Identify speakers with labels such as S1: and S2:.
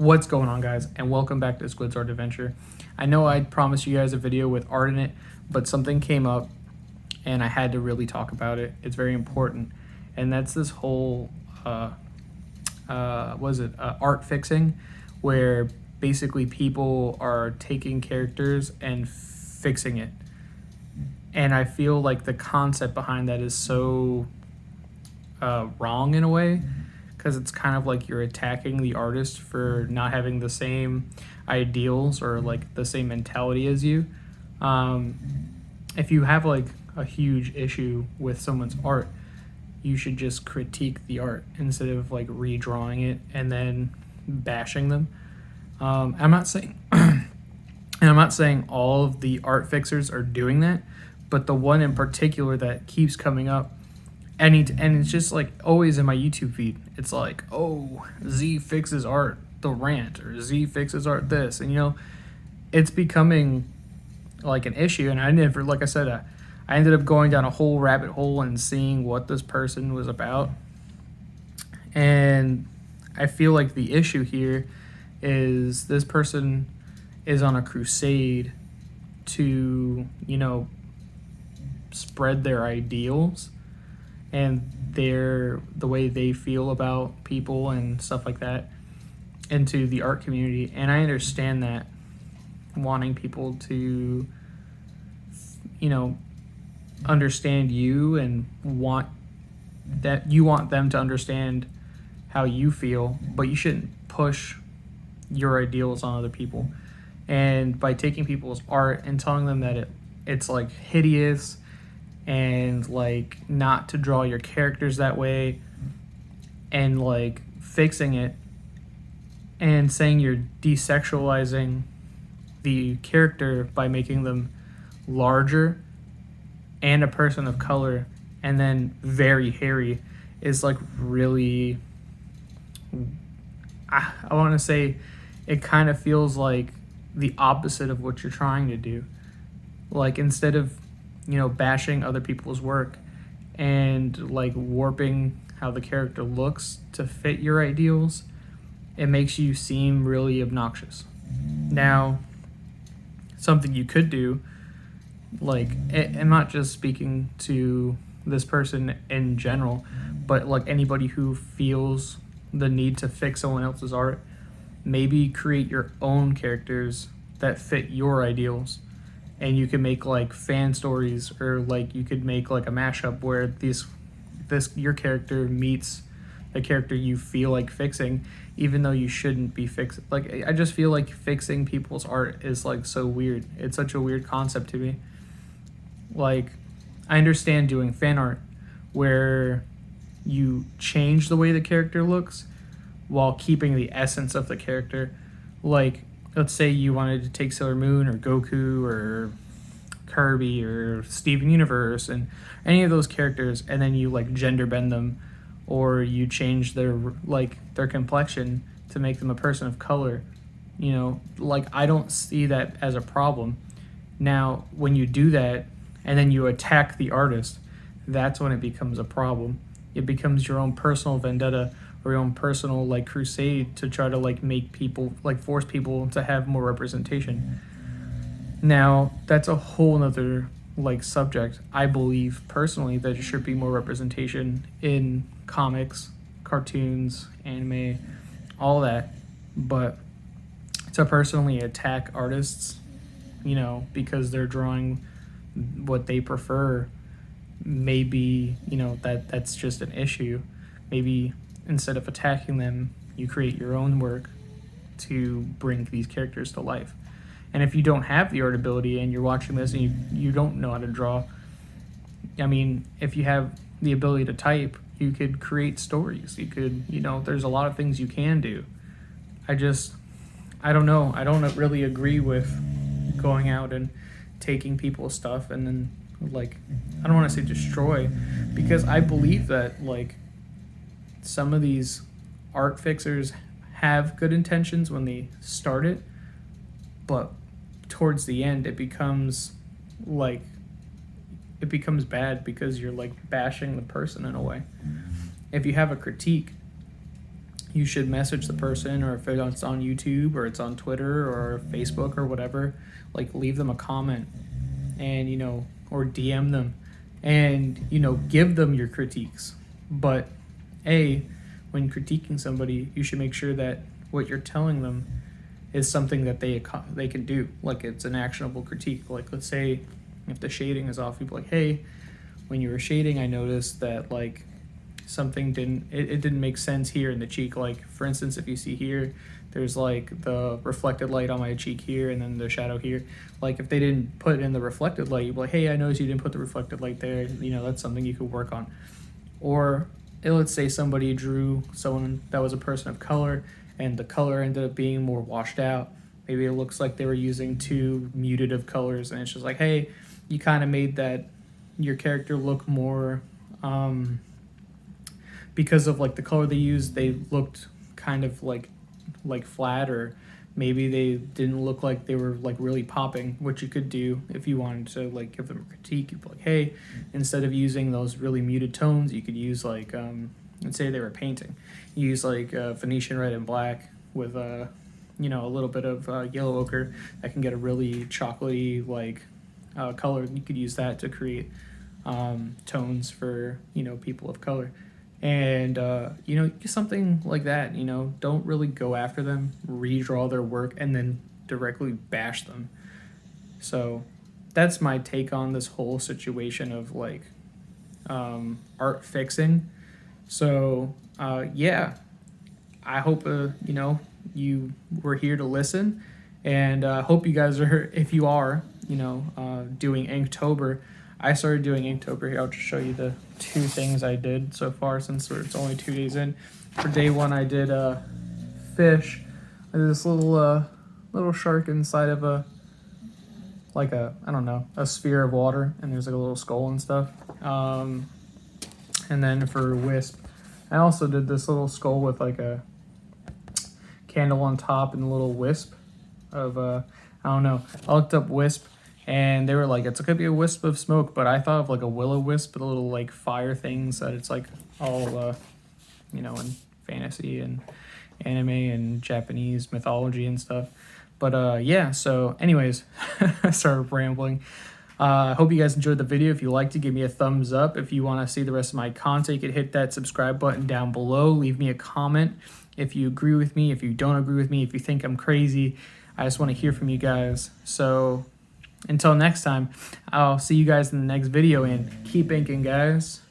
S1: What's going on, guys, and welcome back to Squid's Art Adventure. I know I promised you guys a video with art in it, but something came up and I had to really talk about it. It's very important, and that's this whole art fixing, where basically people are taking characters and fixing it. And I feel like the concept behind that is so wrong in a way, because it's kind of like you're attacking the artist for not having the same ideals or like the same mentality as you. If you have like a huge issue with someone's art, you should just critique the art instead of like redrawing it and then bashing them. I'm not saying and I'm not saying all of the art fixers are doing that, but the one in particular that keeps coming up, and it's just like always in my YouTube feed. It's like, oh, Z fixes art, the rant, or Z fixes art this, and it's becoming like an issue. And I never, like I said, I ended up going down a whole rabbit hole and seeing what this person was about. And I feel like the issue here is this person is on a crusade to, spread their ideals and the way they feel about people and stuff like that into the art community. And I understand that, wanting people to understand you and want them to understand how you feel, but you shouldn't push your ideals on other people. And by taking people's art and telling them that it's like hideous and like not to draw your characters that way, and like fixing it and saying you're desexualizing the character by making them larger and a person of color and then very hairy, is like really, I want to say it kind of feels like the opposite of what you're trying to do. Like, instead of bashing other people's work and like warping how the character looks to fit your ideals, it makes you seem really obnoxious. Now, something you could do, like, I'm not just speaking to this person in general, but like anybody who feels the need to fix someone else's art, maybe create your own characters that fit your ideals. And you can make like fan stories, or like you could make like a mashup where your character meets the character you feel like fixing, even though you shouldn't be fixing. Like, I just feel like fixing people's art is like so weird. It's such a weird concept to me. Like, I understand doing fan art where you change the way the character looks while keeping the essence of the character. Like, let's say you wanted to take Sailor Moon or Goku or Kirby or Steven Universe and any of those characters, and then you like gender bend them, or you change their complexion to make them a person of color. Like, I don't see that as a problem. Now, when you do that and then you attack the artist, that's when it becomes a problem. It becomes your own personal vendetta or your own personal like crusade to try to like make people, like force people to have more representation. Now, that's a whole nother like subject. I believe personally that there should be more representation in comics, cartoons, anime, all that. But to personally attack artists, because they're drawing what they prefer, maybe that's just an issue. Maybe instead of attacking them, you create your own work to bring these characters to life. And if you don't have the art ability and you're watching this and you don't know how to draw, I mean, if you have the ability to type, you could create stories. You could, there's a lot of things you can do. I don't know. I don't really agree with going out and taking people's stuff and then, like, I don't want to say destroy, because I believe that, like, some of these art fixers have good intentions when they start it, but towards the end it becomes bad because you're like bashing the person in a way. If you have a critique you should message the person, or if it's on YouTube or it's on Twitter or Facebook or whatever, like leave them a comment and, or DM them and, give them your critiques. But when critiquing somebody, you should make sure that what you're telling them is something that they can do. Like it's an actionable critique. Like let's say if the shading is off, you'd be like, hey, when you were shading, I noticed that like something didn't make sense here in the cheek. Like for instance, if you see here, there's like the reflected light on my cheek here and then the shadow here. Like if they didn't put in the reflected light, you'd be like, hey, I noticed you didn't put the reflected light there. That's something you could work on. Or let's say somebody drew someone that was a person of color and the color ended up being more washed out. Maybe it looks like they were using too muted of colors, and it's just like, hey, you kind of made that your character look more because of like the color they used, they looked kind of like flat, or maybe they didn't look like they were like really popping. What you could do if you wanted to like give them a critique, you'd be like, hey, instead of using those really muted tones, you could use like let's say they were painting, you use like Venetian red and black with a little bit of yellow ochre that can get a really chocolatey like color. You could use that to create tones for people of color. And something like that. Don't really go after them, redraw their work, and then directly bash them. So that's my take on this whole situation of like art fixing. So yeah, I hope you were here to listen, and hope you guys are, if you are doing Inktober. I started doing Inktober here. I'll just show you the 2 things I did so far, since it's only 2 days in. For day 1, I did fish. I did this little shark inside of a sphere of water, and there's like a little skull and stuff. And then for wisp, I also did this little skull with like a candle on top and a little wisp of I looked up wisp, and they were like, it could be a wisp of smoke, but I thought of like a will-o-wisp, the little like fire things that it's like all in fantasy and anime and Japanese mythology and stuff. But yeah, so anyways, I started rambling. I hope you guys enjoyed the video. If you liked it, give me a thumbs up. If you want to see the rest of my content, you can hit that subscribe button down below. Leave me a comment if you agree with me, if you don't agree with me, if you think I'm crazy. I just want to hear from you guys. So until next time, I'll see you guys in the next video, and keep inking, guys.